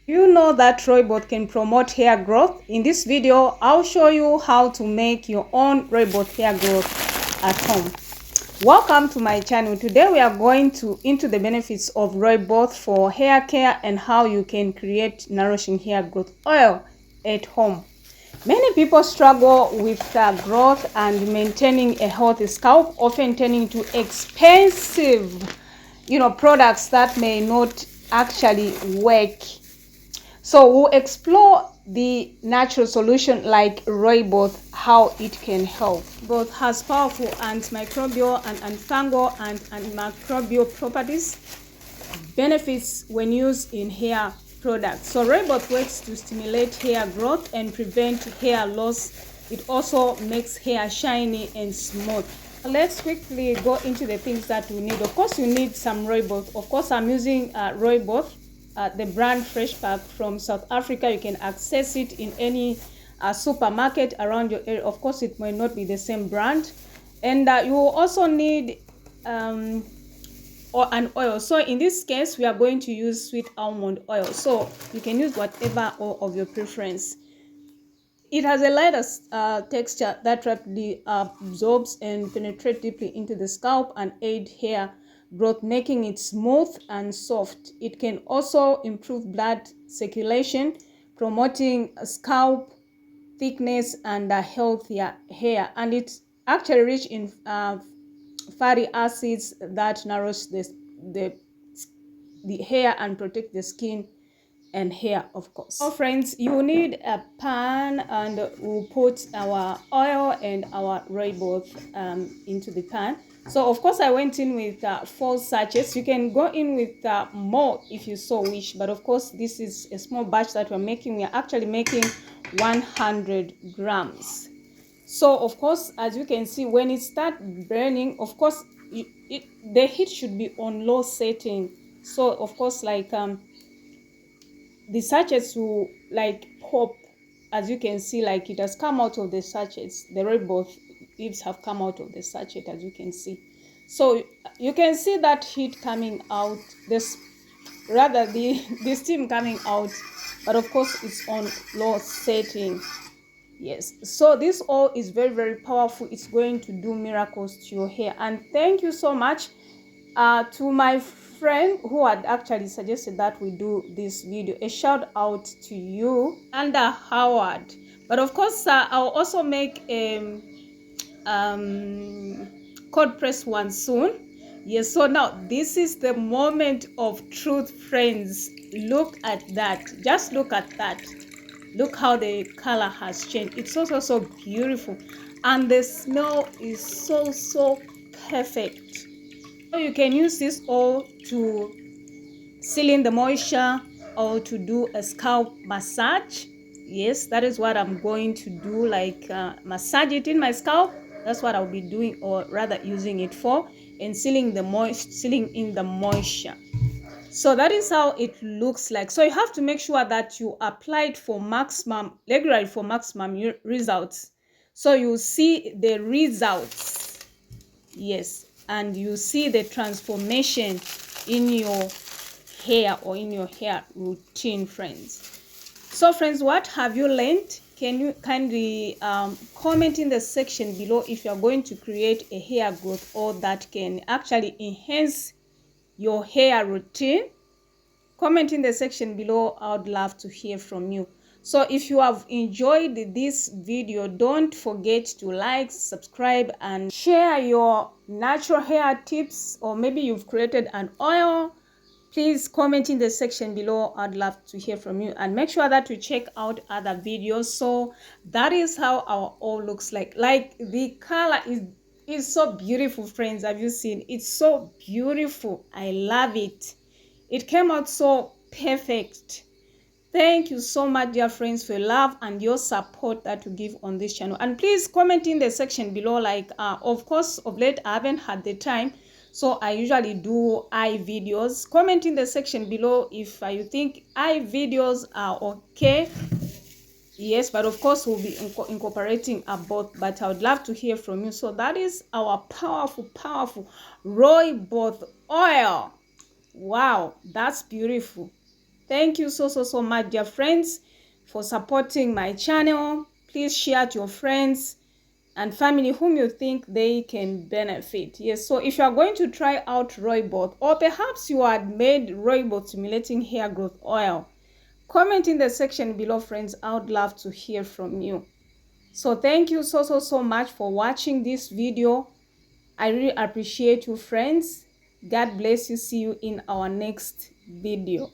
You know that Rooibos can promote hair growth. In this video, I'll show you how to make your own Rooibos hair growth at home. Welcome to my channel. Today we are going into the benefits of Rooibos for hair care and how you can create nourishing hair growth oil at home. Many people struggle with growth and maintaining a healthy scalp, often turning to expensive products that may not actually work. So we'll explore the natural solution like Rooibos, how it can help. Both has powerful antimicrobial and antifungal and antimicrobial properties, benefits when used in hair products. So Rooibos works to stimulate hair growth and prevent hair loss. It also makes hair shiny and smooth. Let's quickly go into the things that we need. Of course, you need some Rooibos. Of course, I'm using Rooibos, the brand Fresh Pack from South Africa. You can access it in any supermarket around your area. Of course, it might not be the same brand. And you will also need or an oil. So in this case, we are going to use sweet almond oil. So you can use whatever oil of your preference. It has a lighter texture that rapidly absorbs and penetrates deeply into the scalp and aid hair growth, making it smooth and soft. It can also improve blood circulation, promoting scalp thickness and healthier hair. And it's actually rich in fatty acids that nourish the hair and protect the skin and hair, of course. So friends, you need a pan, and we'll put our oil and our Rooibos into the pan. So of course I went in with 4 sachets. You can go in with more if you so wish, but of course this is a small batch that we're making. We're actually making 100 grams. So of course, as you can see, when it starts burning, of course the heat should be on low setting. So of course, like the sachets will like pop. As you can see, like it has come out of the sachets. The Rooibos leaves have come out of the sachet, as you can see. So you can see that heat coming out, this rather the steam coming out, but of course it's on low setting. Yes, so this oil is very, very powerful. It's going to do miracles to your hair. And thank you so much to my friend who had actually suggested that we do this video. A shout out to you, Anda Howard. But of course, I'll also make a cold press one soon. Yes, so now this is the moment of truth, friends. Look at that. Just look at that. Look how the color has changed. It's also so beautiful, and the smell is so perfect. So you can use this oil to seal in the moisture or to do a scalp massage. Yes, that is what I'm going to do, like massage it in my scalp. That's what I'll be doing, or rather using it for, and sealing in the moisture. So that is how it looks like. So you have to make sure that you apply it for regularly for maximum results. So you see the results. Yes, and you see the transformation in your hair or in your hair routine, friends. So friends, what have you learned? Can you kindly comment in the section below if you are going to create a hair growth oil that can actually enhance your hair routine? Comment in the section below. I would love to hear from you. So if you have enjoyed this video, don't forget to like, subscribe, and share your natural hair tips, or maybe you've created an oil. Please comment in the section below. I'd love to hear from you, and make sure that you check out other videos. So that is how our oil looks like. Like the color is so beautiful, friends. Have you seen? It's so beautiful. I love it. It came out so perfect. Thank you so much, dear friends, for your love and your support that you give on this channel. And please comment in the section below. Like of course, of late I haven't had the time, so I usually do eye videos. Comment in the section below if you think eye videos are okay. Yes, but of course we'll be incorporating both, but I would love to hear from you. So that is our powerful Rooibos oil. Wow, that's beautiful. Thank you so much, dear friends, for supporting my channel. Please share to your friends and family whom you think they can benefit. Yes, so if you are going to try out Rooibos, or perhaps you had made Rooibos stimulating hair growth oil, comment in the section below, friends. I would love to hear from you. So thank you so much for watching this video. I really appreciate you, friends. God bless you. See you in our next video.